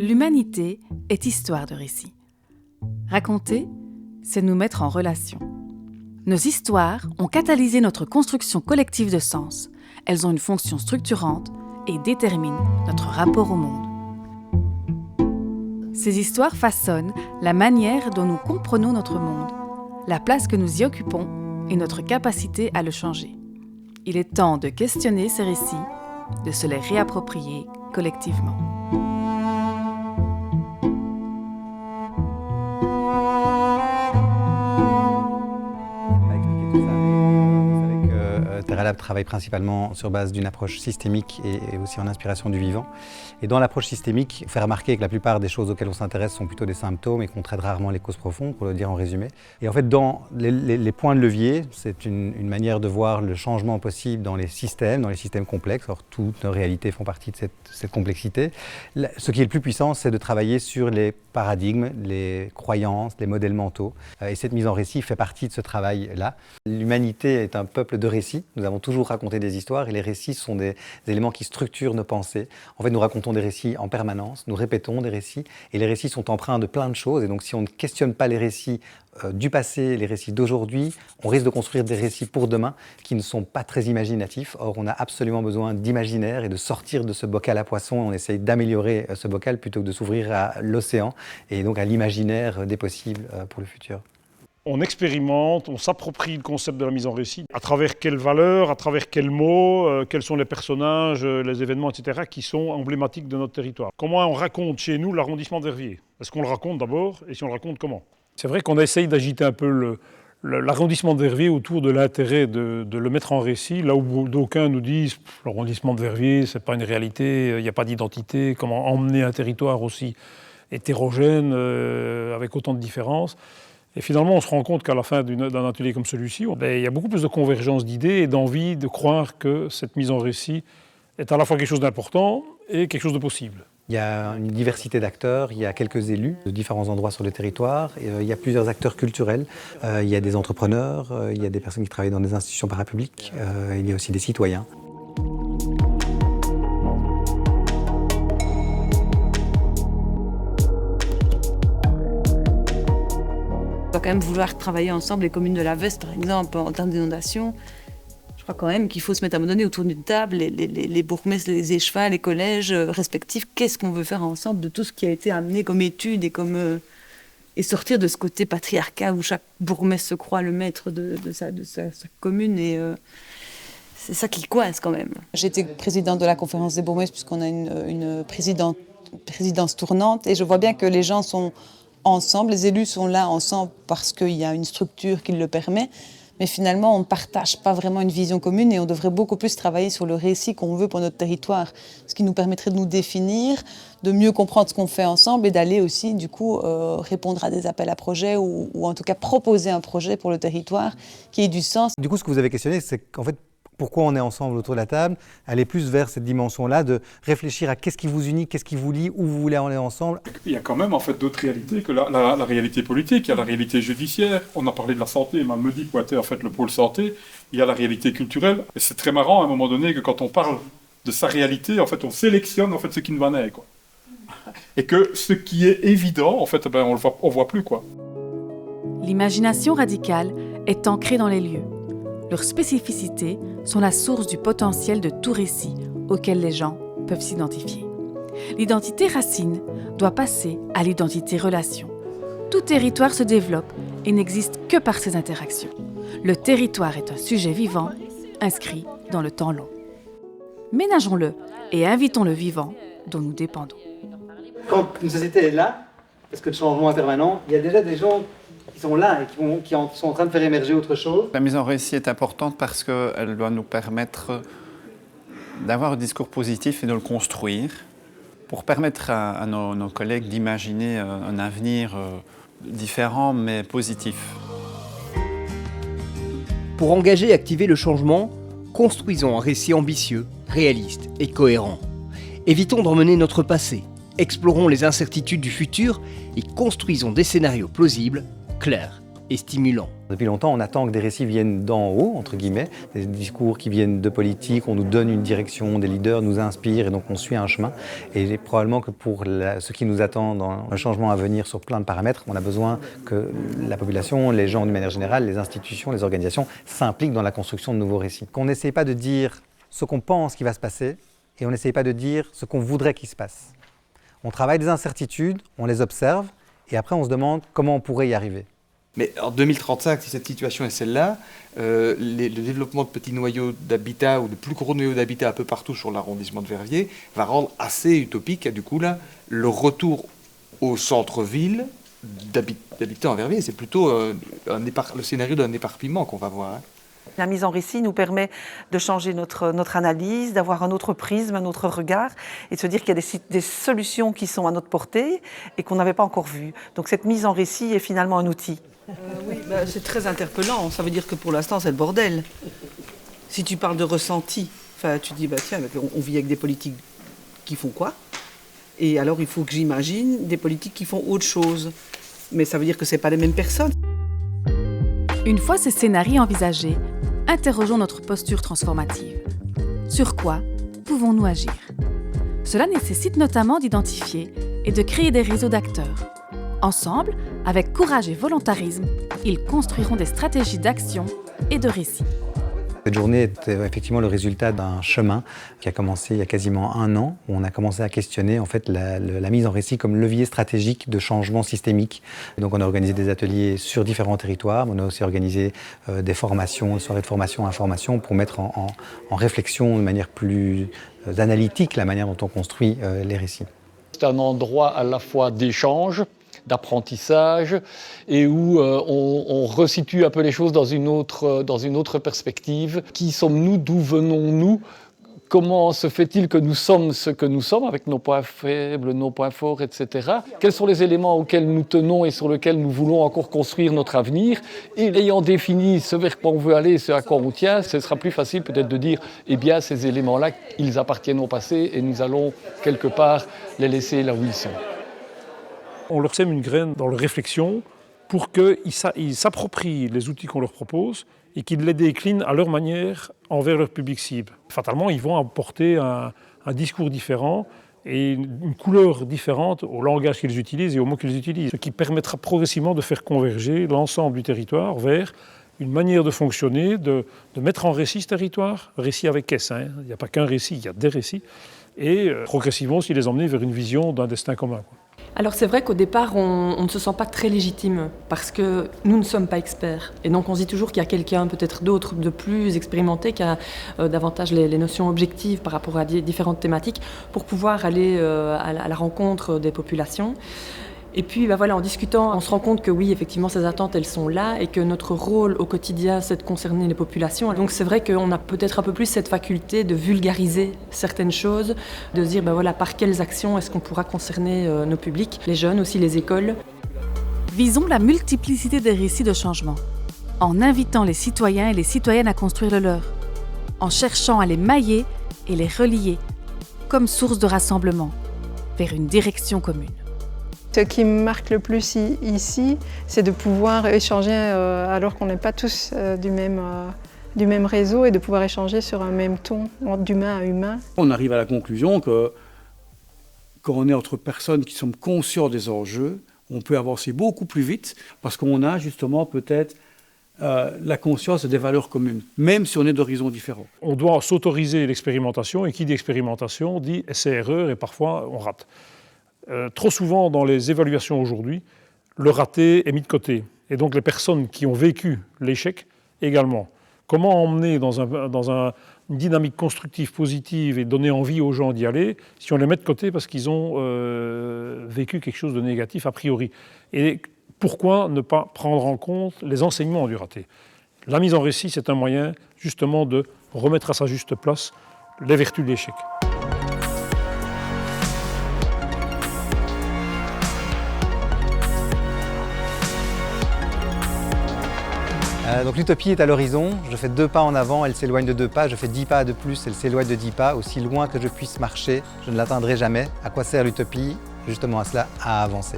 L'humanité est histoire de récits. Raconter, c'est nous mettre en relation. Nos histoires ont catalysé notre construction collective de sens. Elles ont une fonction structurante et déterminent notre rapport au monde. Ces histoires façonnent la manière dont nous comprenons notre monde, la place que nous y occupons et notre capacité à le changer. Il est temps de questionner ces récits, de se les réapproprier collectivement. TerraLab travaille principalement sur base d'une approche systémique et aussi en inspiration du vivant. Et dans l'approche systémique, il faut remarquer que la plupart des choses auxquelles on s'intéresse sont plutôt des symptômes et qu'on traite rarement les causes profondes, pour le dire en résumé. Et en fait, dans les points de levier, c'est une manière de voir le changement possible dans les systèmes complexes. Or, toutes nos réalités font partie de cette complexité. Ce qui est le plus puissant, c'est de travailler sur les paradigmes, les croyances, les modèles mentaux. Et cette mise en récit fait partie de ce travail-là. L'humanité est un peuple de récits. Nous avons toujours raconté des histoires et les récits sont des éléments qui structurent nos pensées. En fait, nous racontons des récits en permanence, nous répétons des récits et les récits sont empreints de plein de choses. Et donc, si on ne questionne pas les récits du passé, les récits d'aujourd'hui, on risque de construire des récits pour demain qui ne sont pas très imaginatifs. Or, on a absolument besoin d'imaginaire et de sortir de ce bocal à poissons. On essaye d'améliorer ce bocal plutôt que de s'ouvrir à l'océan et donc à l'imaginaire des possibles pour le futur. On expérimente, on s'approprie le concept de la mise en récit. À travers quelles valeurs, à travers quels mots, quels sont les personnages, les événements, etc. qui sont emblématiques de notre territoire. Comment on raconte chez nous l'arrondissement d'Herviers? Est-ce qu'on le raconte d'abord et si on le raconte comment? C'est vrai qu'on essaye d'agiter un peu l'arrondissement de Verviers autour de l'intérêt de le mettre en récit, là où d'aucuns nous disent l'arrondissement de Verviers, c'est pas une réalité, il n'y a pas d'identité, comment emmener un territoire aussi hétérogène, avec autant de différences. Et finalement, on se rend compte qu'à la fin d'un atelier comme celui-ci, il y a beaucoup plus de convergence d'idées et d'envie de croire que cette mise en récit est à la fois quelque chose d'important et quelque chose de possible. Il y a une diversité d'acteurs, il y a quelques élus de différents endroits sur le territoire, il y a plusieurs acteurs culturels, il y a des entrepreneurs, il y a des personnes qui travaillent dans des institutions parapubliques, il y a aussi des citoyens. On doit quand même vouloir travailler ensemble, les communes de la Veste par exemple, en termes d'inondation. Je crois quand même qu'il faut se mettre à un moment donné autour d'une table, les bourgmestres, les échevins, les collèges respectifs, qu'est-ce qu'on veut faire ensemble de tout ce qui a été amené comme étude et sortir de ce côté patriarcat où chaque bourgmestre se croit le maître de sa commune et c'est ça qui coince quand même. J'étais présidente de la conférence des bourgmestres puisqu'on a une présidence tournante et je vois bien que les gens sont ensemble, les élus sont là ensemble parce qu'il y a une structure qui le permet. Mais finalement, on ne partage pas vraiment une vision commune et on devrait beaucoup plus travailler sur le récit qu'on veut pour notre territoire. Ce qui nous permettrait de nous définir, de mieux comprendre ce qu'on fait ensemble et d'aller aussi, du coup, répondre à des appels à projets ou en tout cas proposer un projet pour le territoire qui ait du sens. Du coup, ce que vous avez questionné, c'est qu'en fait, pourquoi on est ensemble autour de la table, aller plus vers cette dimension-là, de réfléchir à qu'est-ce qui vous unit, qu'est-ce qui vous lie, où vous voulez aller ensemble. Il y a quand même en fait d'autres réalités que la réalité politique, il y a la réalité judiciaire, on a parlé de la santé, me dit quoi était en fait le pôle santé, il y a la réalité culturelle, et c'est très marrant à un moment donné que quand on parle de sa réalité, en fait on sélectionne en fait ce qui ne va naître, quoi. Et que ce qui est évident, en fait, on voit plus, quoi. L'imagination radicale est ancrée dans les lieux. Leurs spécificités sont la source du potentiel de tout récit auquel les gens peuvent s'identifier. L'identité racine doit passer à l'identité relation. Tout territoire se développe et n'existe que par ses interactions. Le territoire est un sujet vivant, inscrit dans le temps long. Ménageons-le et invitons le vivant dont nous dépendons. Quand une société est là, parce que le changement est permanent, il y a déjà des gens qui sont là et qui sont en train de faire émerger autre chose. La mise en récit est importante parce qu'elle doit nous permettre d'avoir un discours positif et de le construire pour permettre à nos collègues d'imaginer un avenir différent mais positif. Pour engager et activer le changement, construisons un récit ambitieux, réaliste et cohérent. Évitons d'emmener notre passé, explorons les incertitudes du futur et construisons des scénarios plausibles, clairs et stimulants. Depuis longtemps, on attend que des récits viennent d'en haut, entre guillemets, des discours qui viennent de politique, on nous donne une direction, des leaders nous inspirent et donc on suit un chemin. Et probablement que pour ce qui nous attend dans le changement à venir sur plein de paramètres, on a besoin que la population, les gens d'une manière générale, les institutions, les organisations s'impliquent dans la construction de nouveaux récits. Qu'on n'essaye pas de dire ce qu'on pense qui va se passer et on n'essaye pas de dire ce qu'on voudrait qu'il se passe. On travaille des incertitudes, on les observe et après on se demande comment on pourrait y arriver. Mais en 2035, si cette situation est celle-là, le développement de petits noyaux d'habitat ou de plus gros noyaux d'habitat un peu partout sur l'arrondissement de Verviers va rendre assez utopique, du coup, là, le retour au centre-ville d'habitants à Verviers. C'est plutôt le scénario d'un éparpillement qu'on va voir. Hein. La mise en récit nous permet de changer notre analyse, d'avoir un autre prisme, un autre regard et de se dire qu'il y a des solutions qui sont à notre portée et qu'on n'avait pas encore vues. Donc cette mise en récit est finalement un outil. Oui, c'est très interpellant. Ça veut dire que pour l'instant, c'est le bordel. Si tu parles de ressenti, tu dis, tiens, on vit avec des politiques qui font quoi? Et alors, il faut que j'imagine des politiques qui font autre chose. Mais ça veut dire que ce n'est pas les mêmes personnes. Une fois ces scénarios envisagés, interrogeons notre posture transformative. Sur quoi pouvons-nous agir? Cela nécessite notamment d'identifier et de créer des réseaux d'acteurs. Ensemble, avec courage et volontarisme, ils construiront des stratégies d'action et de récit. Cette journée est effectivement le résultat d'un chemin qui a commencé il y a quasiment 1 an, où on a commencé à questionner en fait la mise en récit comme levier stratégique de changement systémique. Et donc on a organisé des ateliers sur différents territoires, on a aussi organisé des formations, des soirées de formation, information pour mettre en réflexion de manière plus analytique la manière dont on construit les récits. C'est un endroit à la fois d'échange, d'apprentissage et où on resitue un peu les choses dans une autre perspective. Qui sommes-nous? D'où venons-nous? Comment se fait-il que nous sommes ce que nous sommes, avec nos points faibles, nos points forts, etc. Quels sont les éléments auxquels nous tenons et sur lesquels nous voulons encore construire notre avenir? Et ayant défini ce vers quoi on veut aller, ce à quoi on tient, ce sera plus facile peut-être de dire, eh bien, ces éléments-là, ils appartiennent au passé et nous allons quelque part les laisser là où ils sont. On leur sème une graine dans leur réflexion pour qu'ils s'approprient les outils qu'on leur propose et qu'ils les déclinent à leur manière envers leur public cible. Fatalement, ils vont apporter un discours différent et une couleur différente au langage qu'ils utilisent et aux mots qu'ils utilisent, ce qui permettra progressivement de faire converger l'ensemble du territoire vers une manière de fonctionner, de mettre en récit ce territoire, récit avec S, hein. Il n'y a pas qu'un récit, il y a des récits, et progressivement aussi les emmener vers une vision d'un destin commun. Alors c'est vrai qu'au départ, on ne se sent pas très légitime parce que nous ne sommes pas experts. Et donc on se dit toujours qu'il y a quelqu'un, peut-être d'autre, de plus expérimenté, qui a davantage les notions objectives par rapport à différentes thématiques pour pouvoir aller à la rencontre des populations. Et puis voilà, en discutant, on se rend compte que oui, effectivement, ces attentes, elles sont là et que notre rôle au quotidien, c'est de concerner les populations. Donc c'est vrai qu'on a peut-être un peu plus cette faculté de vulgariser certaines choses, de se dire voilà, par quelles actions est-ce qu'on pourra concerner nos publics, les jeunes, aussi les écoles. Visons la multiplicité des récits de changement, en invitant les citoyens et les citoyennes à construire le leur, en cherchant à les mailler et les relier comme source de rassemblement vers une direction commune. Ce qui me marque le plus ici, c'est de pouvoir échanger alors qu'on n'est pas tous du même réseau et de pouvoir échanger sur un même ton, d'humain à humain. On arrive à la conclusion que quand on est entre personnes qui sont conscientes des enjeux, on peut avancer beaucoup plus vite parce qu'on a justement peut-être la conscience des valeurs communes, même si on est d'horizons différents. On doit s'autoriser l'expérimentation et qui dit expérimentation dit essai-erreur et parfois on rate. Trop souvent, dans les évaluations aujourd'hui, le raté est mis de côté. Et donc les personnes qui ont vécu l'échec également. Comment emmener dans une dynamique constructive, positive et donner envie aux gens d'y aller si on les met de côté parce qu'ils ont vécu quelque chose de négatif a priori? Et pourquoi ne pas prendre en compte les enseignements du raté? La mise en récit, c'est un moyen justement de remettre à sa juste place les vertus de l'échec. Donc l'utopie est à l'horizon, je fais 2 pas en avant, elle s'éloigne de 2 pas, je fais 10 pas de plus, elle s'éloigne de 10 pas. Aussi loin que je puisse marcher, je ne l'atteindrai jamais. À quoi sert l'utopie? Justement à cela, à avancer.